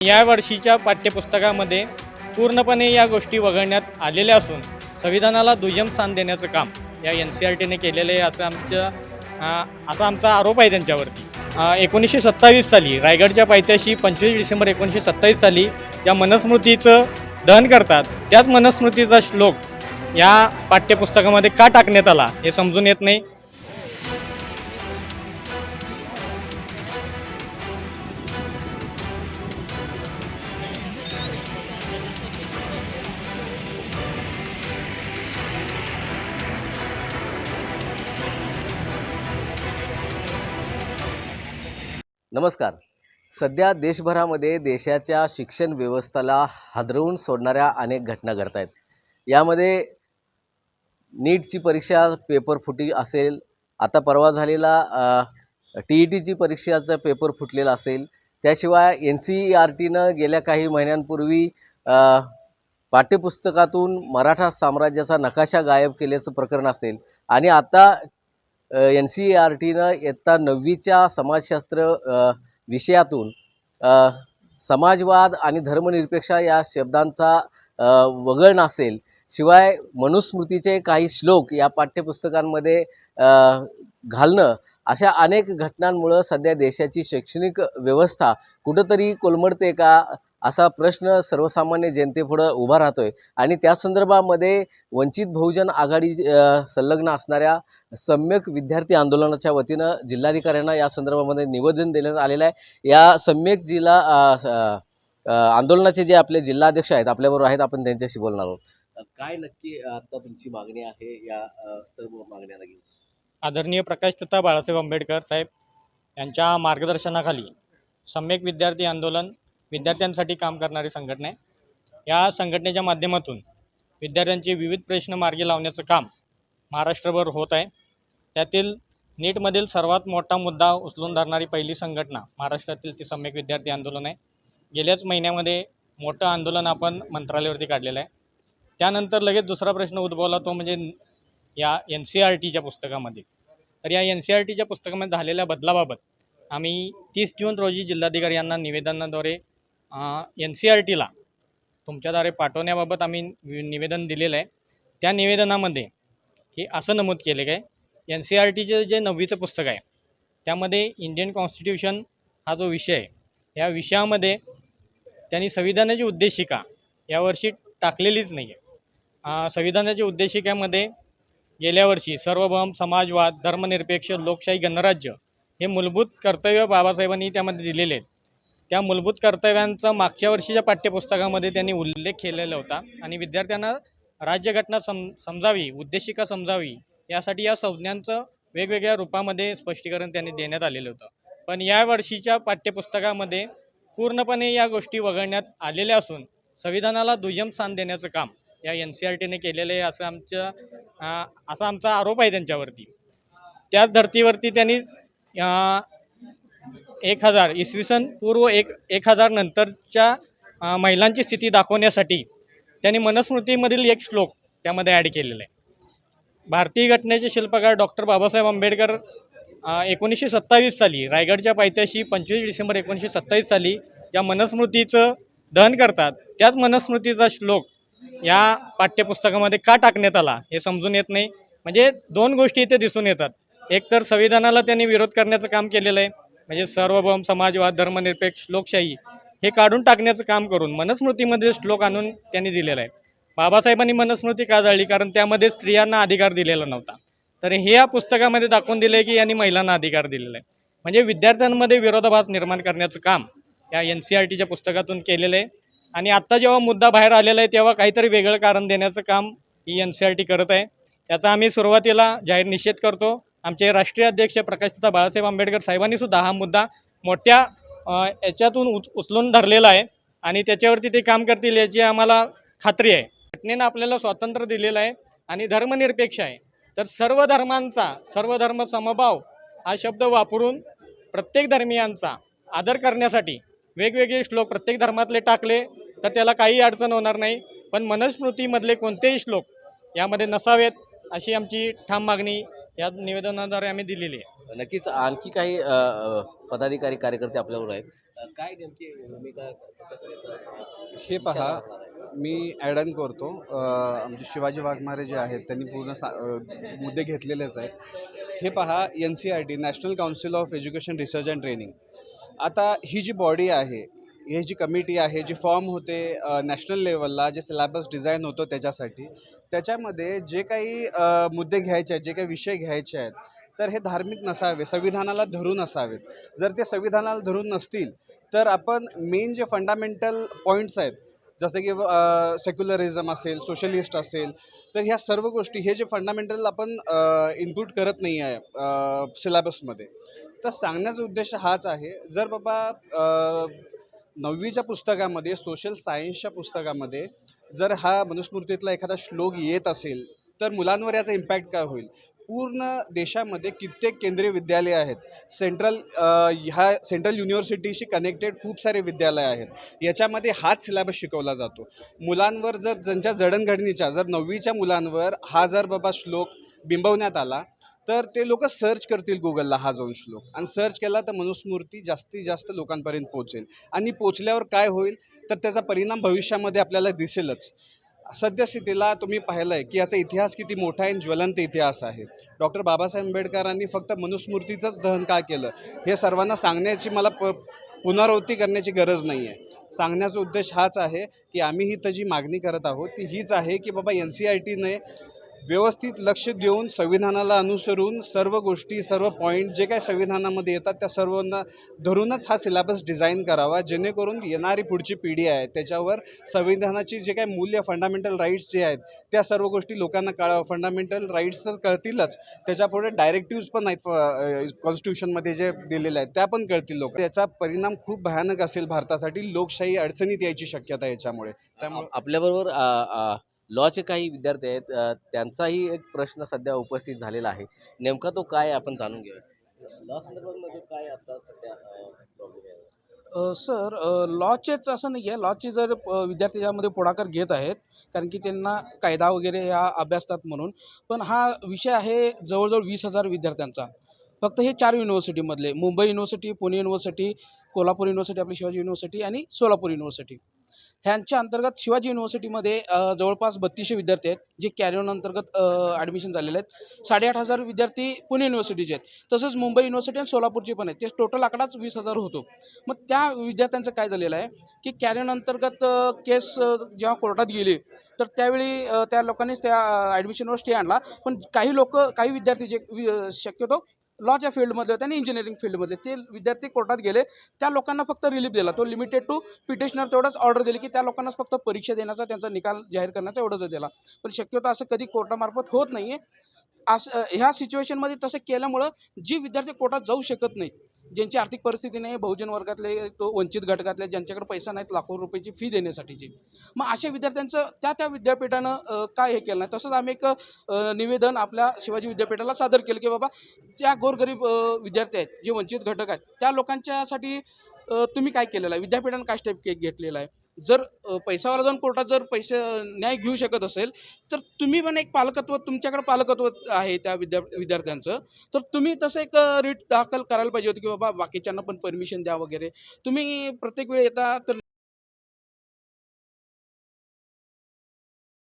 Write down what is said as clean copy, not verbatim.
या वर्षीच्या पाठ्यपुस्तकामध्ये पूर्णपणे या गोष्टी वगळण्यात आलेल्या असून संविधानाला दुय्यम स्थान देण्याचं काम या NCERTने केलेलं आहे असा आमचा आरोप आहे त्यांच्यावरती। 1927 साली रायगडच्या पायथ्याशी 25 डिसेंबर 1927 साली या मनुस्मृतीचं दहन करतात। त्याच मनुस्मृतीचा श्लोक या पाठ्यपुस्तकामध्ये का टाकण्यात आला हे समजून येत नाही। नमस्कार। सध्या देशभरामध्ये देशाच्या शिक्षण व्यवस्थेला हादरवून सोडणाऱ्या अनेक घटना घडत आहेत। यामध्ये नीटची परीक्षा पेपर फुटी असेल, आता परवा झालेला TETची परीक्षाचा पेपर फुटलेला असेल, त्याशिवाय NCERTनं गेल्या काही महिन्यांपूर्वी पाठ्यपुस्तकातून मराठा साम्राज्याचा नकाशा गायब केल्याचं प्रकरण असेल आणि आता NCERTनं इयत्ता 9वीच्या समाजशास्त्र विषयातून समाजवाद आणि धर्मनिरपेक्ष या शब्दांचा वगळणं असेल, शिवाय मनुस्मृतीचे काही श्लोक या पाठ्यपुस्तकांमध्ये घालणं, अशा अनेक घटनांमुळे सध्या देशाची शैक्षणिक व्यवस्था कुठंतरी कोलमडते का असा प्रश्न सर्वसामान्य जनतेपुढे उभा राहतोय। आणि त्या संदर्भामध्ये वंचित बहुजन आघाडी संलग्न असणाऱ्या सम्यक विद्यार्थी आंदोलनाच्या वतीनं जिल्हाधिकाऱ्यांना या संदर्भामध्ये निवेदन देण्यात आलेलं आहे। या सम्यक जिल्हा आंदोलनाचे जे आपले जिल्हाध्यक्ष आहेत आपल्याबरोबर आहेत, आपण त्यांच्याशी बोलणार आहोत। काय नक्की आता तुमची मागणी आहे या सर्व मागण्यांना घेऊन? आदरणीय प्रकाशदत्ता बाळासाहेब आंबेडकर साहेब यांच्या मार्गदर्शनाखाली सम्यक विद्यार्थी आंदोलन विद्यार्थ्यांसाठी काम करणारी संघटना आहे। या संघटनेच्या माध्यमातून विद्यार्थ्यांचे विविध प्रश्न मार्गी लावण्याचं काम महाराष्ट्रभर होत आहे। त्यातील नीटमधील सर्वात मोठा मुद्दा उचलून धरणारी पहिली संघटना महाराष्ट्रातील ती सम्यक विद्यार्थी आंदोलन आहे। गेल्याच महिन्यामध्ये मोठं आंदोलन आपण मंत्रालयावरती काढलेलं आहे। त्यानंतर लगेच दुसरा प्रश्न उद्भवला, तो म्हणजे या NCERTच्या पुस्तकामध्ये। तर या NCERTच्या पुस्तकामध्ये झालेल्या बदलाबाबत आम्ही 30 जून रोजी जिल्हाधिकारी यांना निवेदनाद्वारे NCERTला तुमच्याद्वारे पाठवण्याबाबत आम्ही निवेदन दिलेलं आहे। त्या निवेदनामध्ये की असं नमूद केले काय, NCERTचे जे 9वीचं पुस्तक आहे त्यामध्ये इंडियन कॉन्स्टिट्यूशन हा जो विषय आहे, या विषयामध्ये त्यांनी संविधानाची उद्देशिका यावर्षी टाकलेलीच नाही आहे। संविधानाच्या उद्देशिकेमध्ये गेल्या वर्षी सार्वभौम, समाजवाद, धर्मनिरपेक्ष, लोकशाही, गणराज्य हे मूलभूत कर्तव्य बाबासाहेबांनी त्यामध्ये दिलेले आहेत। त्या मूलभूत कर्तव्यांचा मागच्या वर्षीच्या पाठ्यपुस्तकामध्ये त्यांनी उल्लेख केलेला होता आणि विद्यार्थ्यांना राज्यघटना समजावी, उद्देशिका समजावी यासाठी या संज्ञांचं वेगवेगळ्या रूपामध्ये स्पष्टीकरण त्यांनी देण्यात आलेलं होतं। पण या वर्षीच्या पाठ्यपुस्तकामध्ये पूर्णपणे या गोष्टी वगळण्यात आलेल्या असून संविधानाला दुय्यम स्थान देण्याचं काम या NCERTने केलेलं आहे असा आमचा आरोप आहे त्यांच्यावरती। त्याच धर्तीवरती त्यांनी 1000 इसवी सन पूर्व 1000 नंतरच्या महिलांची स्थिती दाखवण्यासाठी त्यांनी मनुस्मृतीमधील एक श्लोक त्यामध्ये ॲड केलेला आहे। भारतीय घटनेचे शिल्पकार डॉक्टर बाबासाहेब आंबेडकर 1927 साली रायगडच्या पायथ्याशी 25 डिसेंबर 1927 साली या मनुस्मृतीचं दहन करतात। त्याच मनुस्मृतीचा श्लोक या पाठ्यपुस्तकामध्ये का टाकण्यात आला हे समजून येत नाही। म्हणजे दोन गोष्टी इथे दिसून येतात, एक तर संविधानाला त्यांनी विरोध करण्याचं काम केलेलं आहे, म्हणजे सार्वभौम, समाजवाद, धर्मनिरपेक्ष, लोकशाही हे काढून टाकण्याचं काम करून मनुस्मृतीमध्ये श्लोक आणून त्यांनी दिलेला आहे। बाबासाहेबांनी मनुस्मृती का जाळली? कारण त्यामध्ये स्त्रियांना अधिकार दिलेला नव्हता। तर हे या पुस्तकामध्ये दाखवून दिलं आहे की यांनी महिलांना अधिकार दिलेला आहे। म्हणजे विद्यार्थ्यांमध्ये विरोधाभास निर्माण करण्याचं काम या NCERTच्या पुस्तकातून केलेलं आहे। आणि आत्ता जेव्हा मुद्दा बाहेर आलेला आहे तेव्हा काहीतरी वेगळं कारण देण्याचं काम ही NCERT करत आहे। त्याचा आम्ही सुरुवातीला जाहीर निषेध करतो। आमचे राष्ट्रीय अध्यक्ष प्रकाशदत्ता बाळासाहेब आंबेडकर साहेबांनी सुद्धा हा मुद्दा मोठ्या याच्यातून उचलून धरलेला आहे आणि त्याच्यावरती ते काम करतील याची आम्हाला खात्री आहे। घटनेनं आपल्याला स्वातंत्र्य दिलेलं आहे आणि धर्मनिरपेक्ष आहे, तर सर्व धर्मांचा, सर्व धर्म समभाव हा शब्द वापरून प्रत्येक धर्मियांचा आदर करण्यासाठी वेगवेगळे श्लोक प्रत्येक धर्मातले टाकले तर त्याला काही अडचण होणार नाही। पण मनुस्मृतीमधले कोणतेही श्लोक यामध्ये नसावेत अशी आमची ठाम मागणी या निवेदनाद्वारे आम्ही दिलेली आहे। नक्कीच आणखी काही पदाधिकारी कार्यकर्ते आपल्याबरोबर आहेत। काय नेमकी भूमिका कशा तऱ्हेचा हे पहा, इशारा असणार आहे? मी ॲडन करतो. आमचे शिवाजी वाघमारे जे आहेत त्यांनी पूर्ण मुद्दे घेतलेलेच आहेत. हे पहा, NCERT national council of education research and training, आता ही जी बॉडी आहे, ही जी कमिटी आहे, जी फॉर्म होते नॅशनल लेवलला, जे सिलेबस डिझाईन होतं त्याच्यासाठी, त्याच्यामध्ये जे काही मुद्दे घ्यायचे आहेत, जे काही विषय घ्यायचे आहेत, तर हे धार्मिक नसावे, संविधानाला धरून असावेत. जर ते संविधानाला धरून नसतील तर आपण मेन जे फंडामेंटल पॉईंट्स आहेत, जसं की सेक्युलरिझम असेल, सोशलिस्ट असेल, तर ह्या सर्व गोष्टी, हे जे फंडामेंटल आपण इनपुट करत नाही आहे सिलेबसमध्ये, तर सांगण्याचा उद्देश हाच आहे. जर बाबा 9वीच्या पुस्तकामध्ये, सोशल सायन्सच्या पुस्तकामध्ये जर हा मनुस्मृतीतला एखादा श्लोक येत असेल, तर मुलांवर याचा इम्पॅक्ट काय होईल? पूर्ण देशामध्ये कित्येक केंद्रीय विद्यालय आहेत, ह्या सेंट्रल युनिव्हर्सिटीशी कनेक्टेड खूप सारे विद्यालय आहेत, याच्यामध्ये हाच सिलेबस शिकवला जातो. मुलांवर जर ज्यांच्या जडणघडणीच्या, जर 9वीच्या मुलांवर हा जर बाबा श्लोक बिंबवण्यात आला, तर ते लोक सर्च करतील गुगलला हा जाऊन श्लोक, आणि सर्च केला तर मनुस्मृती जास्तीत जास्त लोकांपर्यंत पोहोचेल. आणि पोचल्यावर काय होईल, तर त्याचा परिणाम भविष्यामध्ये आपल्याला दिसेलच. सद्यस्थितीला तुम्ही पाहिलं आहे की याचा इतिहास किती मोठा आहे, ज्वलंत इतिहास आहे. डॉक्टर बाबासाहेब आंबेडकरांनी फक्त मनुस्मृतीचंच दहन का केलं, हे सर्वांना सांगण्याची मला पुनरावृत्ती करण्याची गरज नाही आहे. सांगण्याचा उद्देश हाच आहे की आम्ही ही तर जी मागणी करत आहोत ती हीच आहे की बाबा NCERTने व्यवस्थित लक्ष देऊन, संविधानाला अनुसरून सर्व गोष्टी, सर्व पॉईंट जे काही संविधानामध्ये येतात त्या सर्वांना धरूनच हा सिलेबस डिझाईन करावा, जेणेकरून येणारी पुढची पिढी आहे त्याच्यावर संविधानाची जे काही मूल्य, फंडामेंटल राईट्स जे आहेत, त्या सर्व गोष्टी लोकांना कळावं. फंडामेंटल राईट्स तर कळतीलच, त्याच्यापुढे डायरेक्टिव्ज पण आहेत कॉन्स्टिट्यूशनमध्ये जे दिलेले आहेत, त्या पण कळतील लोक. त्याचा परिणाम खूप भयानक असेल भारतासाठी. लोकशाही अडचणीत यायची शक्यता आहे याच्यामुळे. त्यामुळे आपल्याबरोबर लॉचे काही विद्यार्थी आहेत, त्यांचाही एक प्रश्न सध्या उपस्थित झालेला आहे. नेमका तो काय आहे आपण जाणून घेऊया. लॉ संदर्भामध्ये काय आता सध्या प्रॉब्लेम आहे? सर, लॉचेच असं नाही आहे. लॉचे जर विद्यार्थी यामध्ये पुढाकार घेत आहेत, कारण की त्यांना कायदा वगैरे ह्या अभ्यासतात म्हणून. पण हा विषय आहे जवळजवळ 20,000 विद्यार्थ्यांचा. फक्त हे 4 युनिव्हर्सिटीमधले: Mumbai university, Pune university, Kolhapur university, आपली शिवाजी युनिव्हर्सिटी आणि सोलापूर युनिव्हर्सिटी. ह्यांच्या अंतर्गत शिवाजी युनिव्हर्सिटीमध्ये जवळपास 3200 विद्यार्थी आहेत, जे कॅरी ऑन अंतर्गत ॲडमिशन झालेले आहेत. 8,500 विद्यार्थी पुणे युनिव्हर्सिटीचे आहेत. तसंच मुंबई युनिव्हर्सिटी आणि सोलापूरचे पण आहेत. ते टोटल आकडाच 20,000 होतो. मग त्या विद्यार्थ्यांचं काय झालेलं आहे की कॅरी ऑन अंतर्गत केस जेव्हा कोर्टात गेली, तर त्यावेळी त्या लोकांनीच त्या ॲडमिशनवर स्टे आणला. पण काही विद्यार्थी जे शक्यतो लॉच्या फील्डमधले होते आणि इंजिनिअरिंग फील्डमधले, ते विद्यार्थी कोर्टात गेले. त्या लोकांना फक्त रिलीफ दिला. तो लिमिटेड टू पिटिशनर तेवढंच ऑर्डर दिली की त्या लोकांनाच फक्त परीक्षा देण्याचा, त्यांचा निकाल जाहीर करण्याचा एवढंच दिला. पण शक्यतो असं कधी कोर्टामार्फत होत नाही आहे. असं ह्या सिच्युएशनमध्ये तसं केल्यामुळं जी विद्यार्थी कोर्टात जाऊ शकत नाही, ज्यांची आर्थिक परिस्थिती नाही, बहुजन वर्गातले, तो वंचित घटकातले, ज्यांच्याकडे पैसा नाहीत लाखो रुपयाची फी देण्यासाठीची, मग अशा विद्यार्थ्यांचं त्या विद्यापीठानं काय हे केलं नाही. तसंच आम्ही एक निवेदन आपल्या शिवाजी विद्यापीठाला सादर केलं की बाबा, त्या गोरगरीब विद्यार्थी आहेत, जे वंचित घटक आहेत, त्या लोकांच्यासाठी तुम्ही काय केलेलं आहे, विद्यापीठानं काय स्टेप घेतलेला आहे. जर पैसावाला जाऊन कोर्टात जर न्याय घेऊ शकत असेल, तर तुम्ही पण एक पालकत्व, तुमच्याकडे पालकत्व आहे त्या विद्यार्थ्यांचं, तर तुम्ही तसं एक रिट दाखल करायला पाहिजे होती की बाबा बाकीच्यांना पण परमिशन द्या वगैरे. तुम्ही प्रत्येक वेळी येता तर